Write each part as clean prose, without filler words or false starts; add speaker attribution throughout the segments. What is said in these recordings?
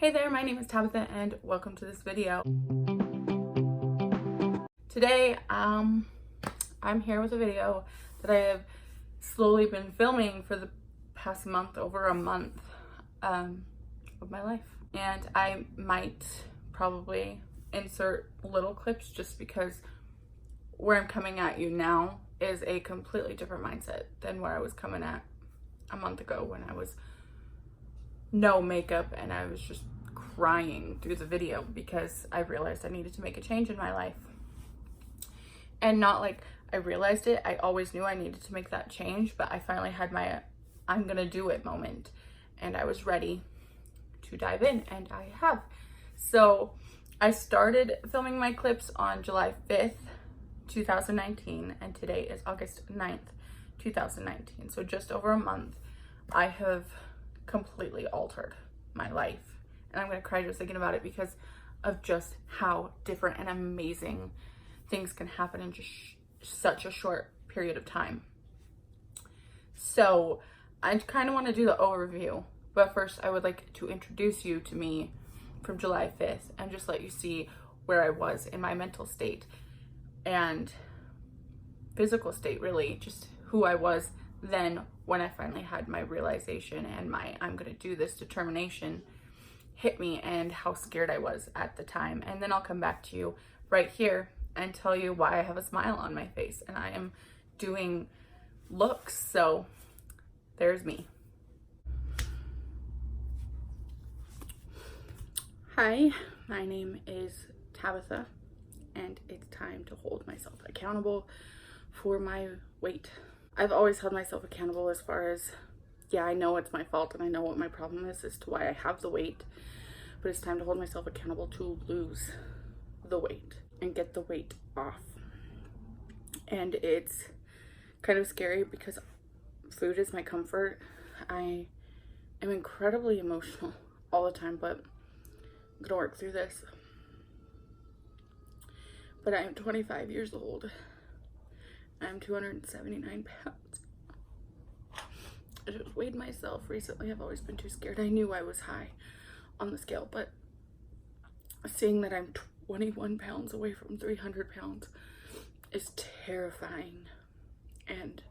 Speaker 1: Hey there, my name is Tabitha and welcome to this video. Today, I'm here with a video that I have slowly been filming for the past month, over a month of my life. And I might probably insert little clips just because where I'm coming at you now is a completely different mindset than where I was coming at a month ago when I was no makeup and I was just crying through the video because I realized I needed to make a change in my life. And not like I realized it, I always knew I needed to make that change, but I finally had my I'm gonna do it moment and I was ready to dive in, and I have. So I started filming my clips on July 5th, 2019, and today is August 9th, 2019. So just over a month, I have completely altered my life. And I'm gonna cry just thinking about it because of just how different and amazing things can happen in just such a short period of time. So I kind of want to do the overview, but first I would like to introduce you to me from July 5th and just let you see where I was in my mental state and physical state, really, just who I was then when I finally had my realization and my I'm gonna do this determination hit me, and how scared I was at the time. And then I'll come back to you right here and tell you why I have a smile on my face and I am doing looks. So there's me. Hi, my name is Tabitha and it's time to hold myself accountable for my weight. I've always held myself accountable as far as, yeah, I know it's my fault and I know what my problem is as to why I have the weight, but it's time to hold myself accountable to lose the weight and get the weight off. And it's kind of scary because food is my comfort. I am incredibly emotional all the time, but I'm gonna work through this. But I am 25 years old. I'm 279 pounds. I just weighed myself recently. I've always been too scared. I knew I was high on the scale, but seeing that I'm 21 pounds away from 300 pounds is terrifying. And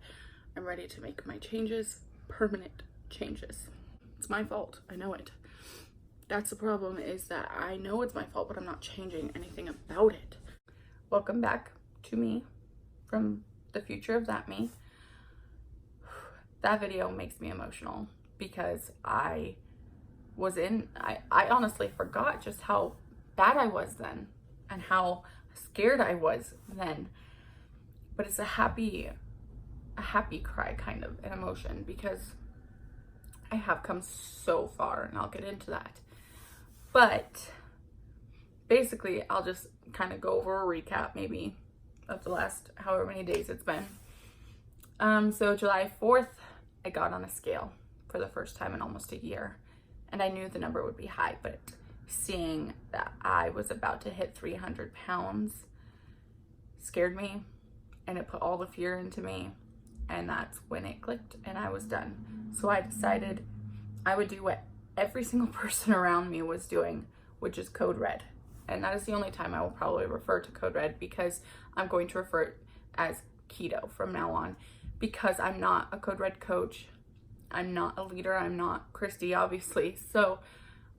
Speaker 1: I'm ready to make my changes, permanent changes. It's my fault. I know it. That's the problem, is that I know it's my fault, but I'm not changing anything about it. Welcome back to me from the future of that me. That video makes me emotional because I honestly forgot just how bad I was then and how scared I was then. But it's a happy cry kind of an emotion because I have come so far, and I'll get into that. But basically, I'll just kind of go over a recap maybe of the last however many days it's been. So July 4th, I got on a scale for the first time in almost a year, and I knew the number would be high, but seeing that I was about to hit 300 pounds scared me, and it put all the fear into me, and that's when it clicked and I was done. So I decided I would do what every single person around me was doing, which is Code Red. And that is the only time I will probably refer to Code Red, because I'm going to refer it as Keto from now on, because I'm not a Code Red coach. I'm not a leader. I'm not Christy, obviously. So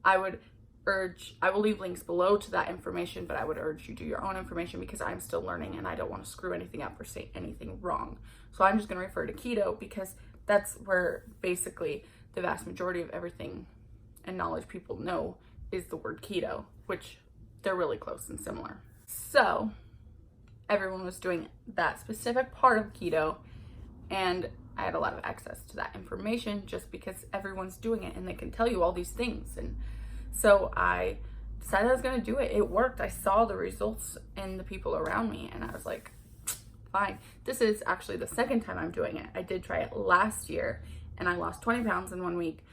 Speaker 1: I will leave links below to that information, but I would urge you do your own information because I'm still learning and I don't want to screw anything up or say anything wrong. So I'm just going to refer to Keto because that's where basically the vast majority of everything and knowledge people know is the word keto, which they're really close and similar. So everyone was doing that specific part of keto, and I had a lot of access to that information just because everyone's doing it and they can tell you all these things. And so I decided I was going to do it. It worked. I saw the results in the people around me and I was like, fine. This is actually the second time I'm doing it. I did try it last year and I lost 20 pounds in 1 week,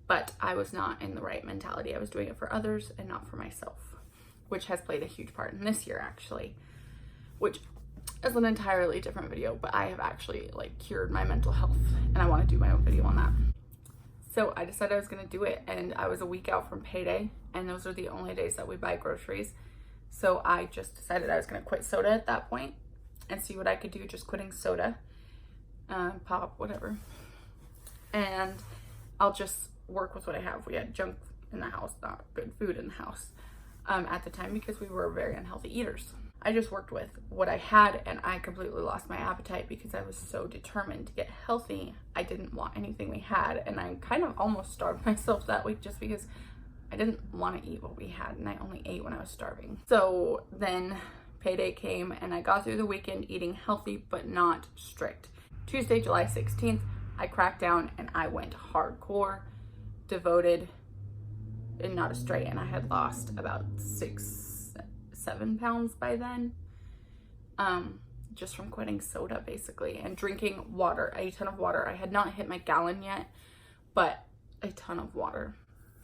Speaker 1: but I was not in the right mentality. I was doing it for others and not for myself, which has played a huge part in this year actually, which is an entirely different video, but I have actually cured my mental health and I want to do my own video on that. So I decided I was gonna do it, and I was a week out from payday, and those are the only days that we buy groceries. So I just decided I was gonna quit soda at that point and see what I could do, just quitting soda, pop, whatever. And I'll just work with what I have. We had junk in the house, not good food in the house at the time, because we were very unhealthy eaters. I just worked with what I had, and I completely lost my appetite because I was so determined to get healthy. I didn't want anything we had, and I kind of almost starved myself that week just because I didn't want to eat what we had, and I only ate when I was starving. So then payday came, and I got through the weekend eating healthy but not strict. Tuesday, July 16th, I cracked down and I went hardcore, devoted, and not a straight, and I had lost about 6-7 pounds by then, just from quitting soda basically, and drinking water, a ton of water. I had not hit my gallon yet, but a ton of water,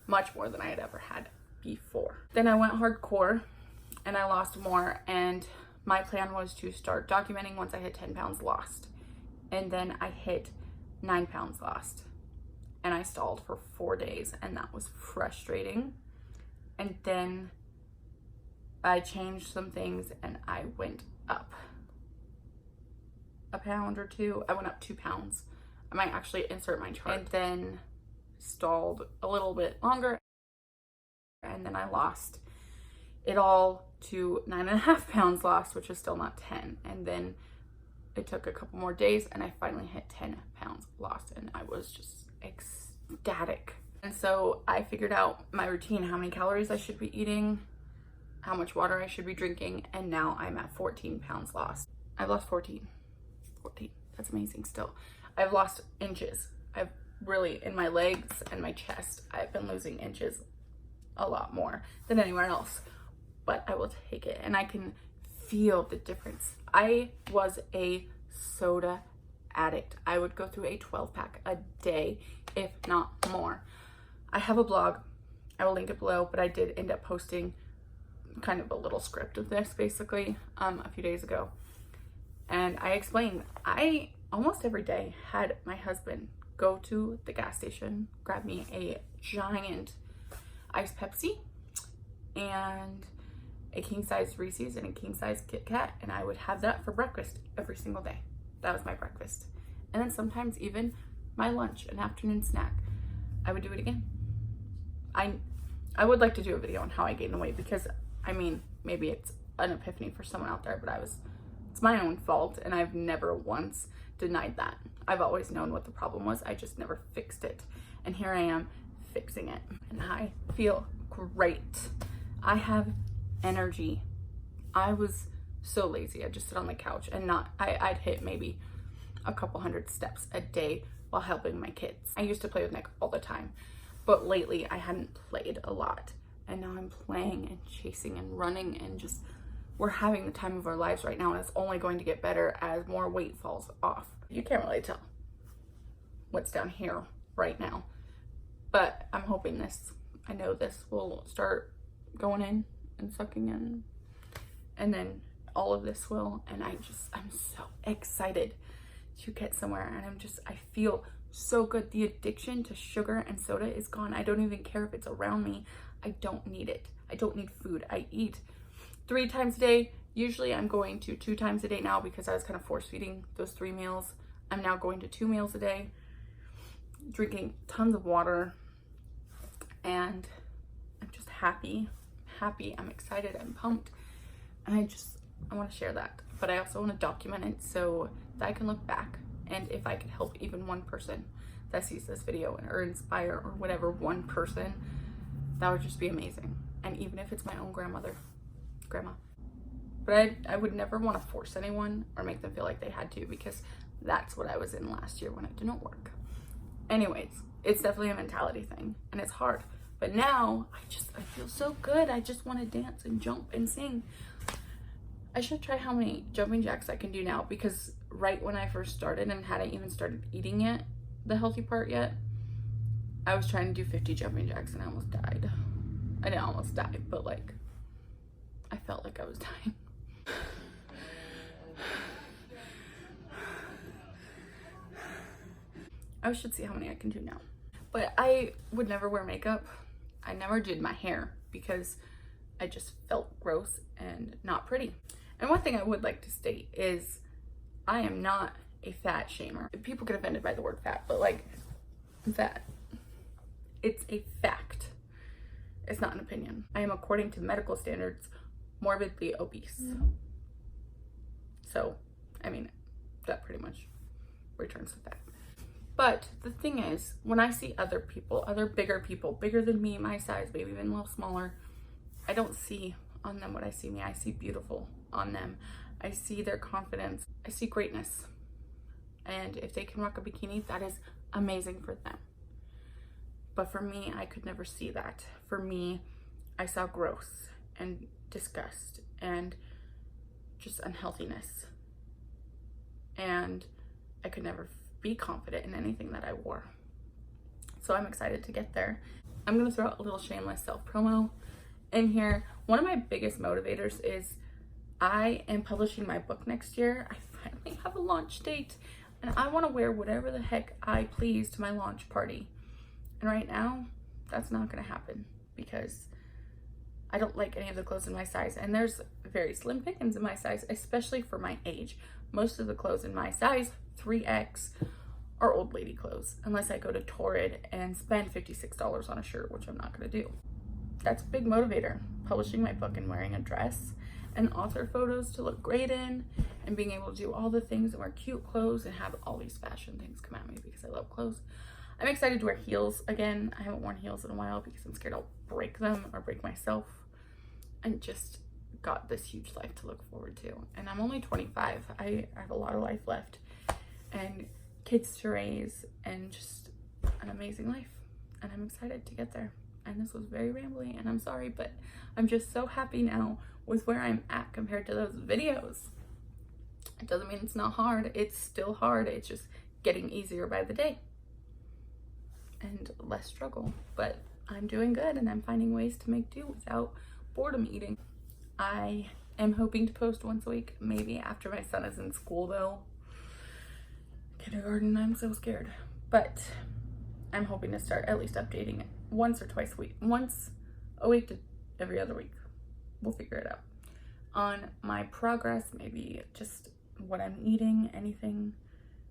Speaker 1: much more than I had ever had before. Then I went hardcore and I lost more, and my plan was to start documenting once I hit 10 pounds lost, and then I hit 9 pounds lost, and I stalled for 4 days, and that was frustrating. And then I changed some things and I went up a pound or two. I went up 2 pounds. I might actually insert my chart. And then stalled a little bit longer, and then I lost it all to 9.5 pounds lost, which is still not 10. And then it took a couple more days and I finally hit 10 pounds lost, and I was just ecstatic. And so I figured out my routine, how many calories I should be eating, how much water I should be drinking, and now I'm at 14 pounds lost. I've lost 14. That's amazing still. I've lost inches. I've really, in my legs and my chest, I've been losing inches a lot more than anywhere else, but I will take it, and I can feel the difference. I was a soda addict. I would go through a 12-pack a day, if not more. I have a blog. I will link it below, but I did end up posting kind of a little script of this basically a few days ago. And I explained, I almost every day had my husband go to the gas station, grab me a giant iced Pepsi and a king-size Reese's and a king-size Kit Kat, and I would have that for breakfast every single day. That was my breakfast. And then sometimes even my lunch, an afternoon snack. I would do it again. I would like to do a video on how I gained weight, because I mean, maybe it's an epiphany for someone out there, but it's my own fault, and I've never once denied that. I've always known what the problem was. I just never fixed it. And here I am fixing it, and I feel great. I have energy. I was so lazy. I'd just sit on the couch and I'd hit maybe a couple hundred steps a day while helping my kids. I used to play with Nick all the time, but lately I hadn't played a lot, and now I'm playing and chasing and running, and just, we're having the time of our lives right now, and it's only going to get better as more weight falls off. You can't really tell what's down here right now, but I'm hoping I know this will start going in and sucking in, and then all of this will, and I'm so excited to get somewhere, and I feel so good. The addiction to sugar and soda is gone. I don't even care if it's around me. I don't need it. I don't need food. I eat 3 times a day. Usually I'm going to 2 times a day now, because I was kind of force feeding those 3 meals. I'm now going to 2 meals a day, drinking tons of water, and I'm just happy. I'm excited. I'm pumped, and I want to share that, but I also want to document it so that I can look back, and if I could help even one person that sees this video or inspire, or whatever, one person, that would just be amazing. And even if it's my own grandma, but I would never want to force anyone or make them feel like they had to, because that's what I was in last year when it didn't work. Anyways, it's definitely a mentality thing, and it's hard. But now I feel so good. I just want to dance and jump and sing. I should try how many jumping jacks I can do now, because right when I first started and hadn't even started eating yet, the healthy part yet, I was trying to do 50 jumping jacks and I almost died. I didn't almost die, but like, I felt like I was dying. I should see how many I can do now. But I would never wear makeup. I never did my hair because I just felt gross and not pretty. And one thing I would like to state is I am not a fat shamer. People get offended by the word fat, but like, I'm fat. It's a fact. It's not an opinion. I am, according to medical standards, morbidly obese. So, I mean, that pretty much returns to that. But the thing is, when I see other people, other bigger people, bigger than me, my size, maybe even a little smaller, I don't see on them what I see me. I see beautiful on them. I see their confidence. I see greatness. And if they can rock a bikini, that is amazing for them. But for me, I could never see that. For me, I saw gross and disgust and just unhealthiness. And I could never be confident in anything that I wore. So I'm excited to get there. I'm gonna throw out a little shameless self-promo in here. One of my biggest motivators is I am publishing my book next year. I finally have a launch date and I wanna wear whatever the heck I please to my launch party. And right now, that's not gonna happen because I don't like any of the clothes in my size. And there's very slim pickings in my size, especially for my age. Most of the clothes in my size, 3X, are old lady clothes, unless I go to Torrid and spend $56 on a shirt, which I'm not gonna do. That's a big motivator, publishing my book and wearing a dress and author photos to look great in, and being able to do all the things and wear cute clothes and have all these fashion things come at me because I love clothes. I'm excited to wear heels again. I haven't worn heels in a while because I'm scared I'll break them or break myself, and just got this huge life to look forward to. And I'm only 25. I have a lot of life left and kids to raise and just an amazing life. And I'm excited to get there. And this was very rambly and I'm sorry, but I'm just so happy now with where I'm at compared to those videos. It doesn't mean it's not hard. It's still hard. It's just getting easier by the day and less struggle. But I'm doing good and I'm finding ways to make do without boredom eating. I am hoping to post once a week, maybe after my son is in school though. Kindergarten, I'm so scared. But I'm hoping to start at least updating it once or twice a week. Once a week to every other week. We'll figure it out. On my progress, maybe just what I'm eating, anything.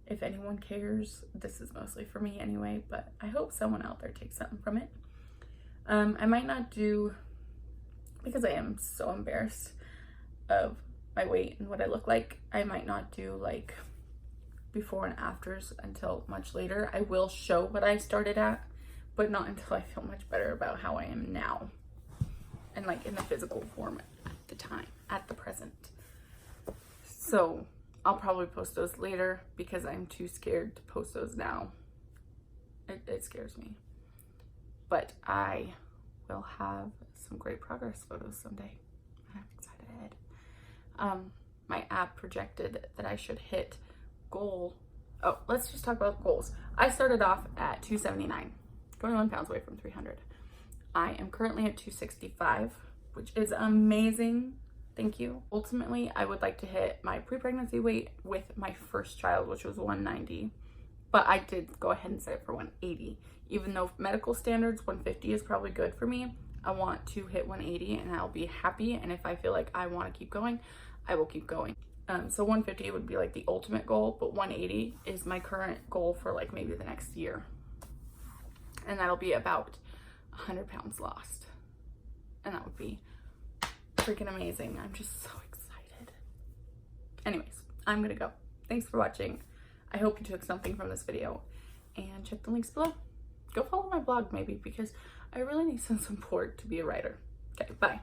Speaker 1: If anyone cares, this is mostly for me anyway, but I hope someone out there takes something from it. I might not do, because I am so embarrassed of my weight and what I look like, I might not do like before and afters until much later. I will show what I started at, but not until I feel much better about how I am now and like in the physical form at the time, at the present. So I'll probably post those later because I'm too scared to post those now. It scares me. But I will have some great progress photos someday. I'm excited. My app projected that I should hit goal. Oh, let's just talk about goals. I started off at 279, 21 pounds away from 300. I am currently at 265, which is amazing. Thank you. Ultimately, I would like to hit my pre-pregnancy weight with my first child, which was 190. But I did go ahead and set it for 180. Even though medical standards, 150 is probably good for me. I want to hit 180 and I'll be happy. And if I feel like I want to keep going, I will keep going. So 150 would be like the ultimate goal, but 180 is my current goal for like maybe the next year. And that'll be about 100 pounds lost. And that would be freaking amazing. I'm just so excited. Anyways, I'm gonna go. Thanks for watching. I hope you took something from this video, and check the links below. Go follow my blog maybe, because I really need some support to be a writer. Okay, bye.